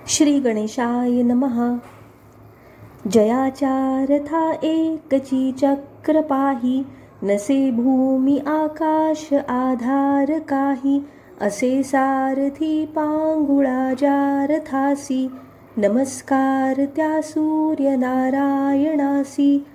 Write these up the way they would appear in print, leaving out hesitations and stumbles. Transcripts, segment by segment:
श्री गणेशाय नमः. जयाचारथा एकची चक्र पाही, नसे भूमी आकाश आधार काही. असे सारथी पांगुळा जारथासी, नमस्कार त्या सूर्य नारायणासी.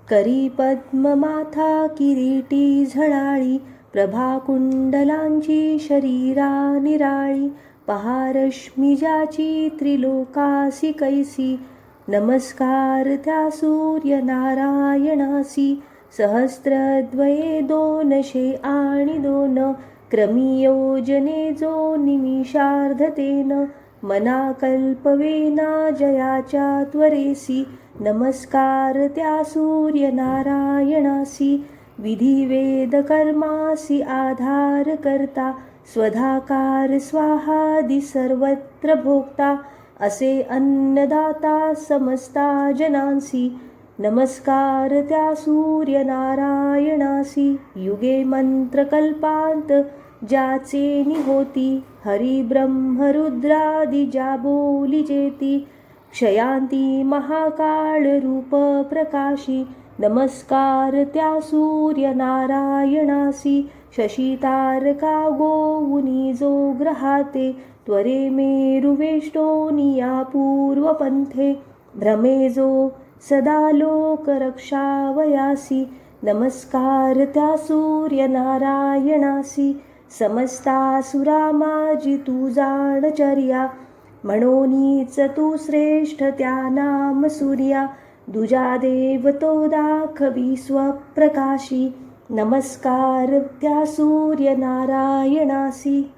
करी पद्म माथा किरीटी झळाळी, प्रभा कुंडलांची शरीरा निराळी. पहा रश्मी ज्याची त्रिलोकासी कैसी, नमस्कार त्या सूर्य नारायणासी. सहस्रद्वये 200 आणि 2, क्रमी योजने जो निमिषार्धतेन. मना कल्पवेना जयाच्या त्वरेसी, नमस्कार त्या सूर्य नारायणासी. विधी वेद कर्मासी आधार करता, स्वधाकार स्वाहादि सर्वत्र भोक्ता. असे अन्नदाता समस्ता जनांसी, नमस्कार त्या सूर्य नारायणासी. युगे मंत्र कल्पांत ज्याचे निहोती, हरी ब्रह्म रुद्रादि ज्या बोली जेती. क्षयांती महाकाळ रूप प्रकाशी, नमस्कार त्या सूर्य नारायणासी. शशी तारका गोऊनी जो ग्रहाते, त्वरे मेरु वेष्टोनिया पूर्वपंथे. भ्रमे जो सदा लोक रक्षावयासी, नमस्कार त्या सूर्य नारायणासी. समस्तासुरा माझी तू जाणचर्या, म्हणूनच तू श्रेष्ठ त्या नाम सूर्या. दुजा देव तो दाखवी स्वप्रकाशी, नमस्कार त्या सूर्य नारायणासी.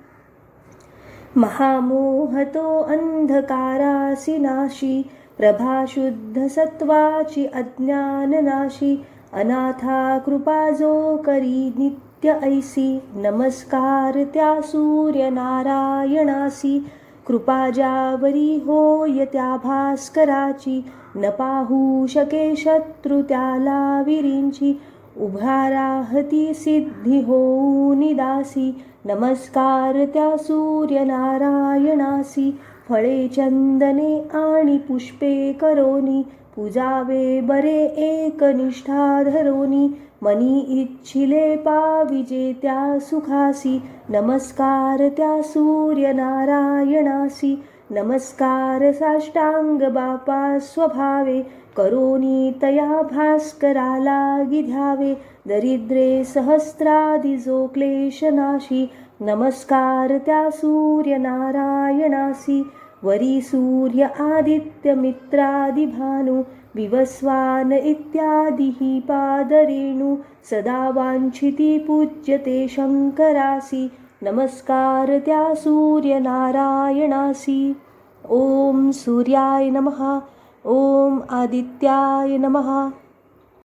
महामोह तो अंधकारासी नाशी, प्रभा शुद्ध सत्वाची अज्ञान नाशी. अनाथा कृपा जो करी नित्य ऐसी, नमस्कार त्या सूर्य नारायणासी. कृपा ज्यावरी होय त्या भास्कराची, न पाहू शके शत्रु त्याला विरींची. उभा राहती सिद्धी होऊनी दासी, नमस्कार त्या सूर्य नारायणासी. फळे चंदने आणि पुष्पे करोनी, पूजावे बरे एकनिष्ठा धरोनी. मनी इच्छिले पाविजे त्या सुखासी, नमस्कार त्या सूर्य नारायणासी. नमस्कार साष्टांग बापा स्वभावे, करोनी तया भास्कराला गिध्यावे. दरिद्रे सहस्रादि जो क्लेशनाशी, नमस्कार त्या सूर्य नारायणासी. वरी सूर्य आदित्य मित्रादि भानु, विवस्वान इत्यादी ही पादरेणु. सदा वांछिती पूज्यते शंकरासी, नमस्कार त्या सूर्य नारायणासी. ओम सूर्याय नमः. ओम आदित्याय नमः.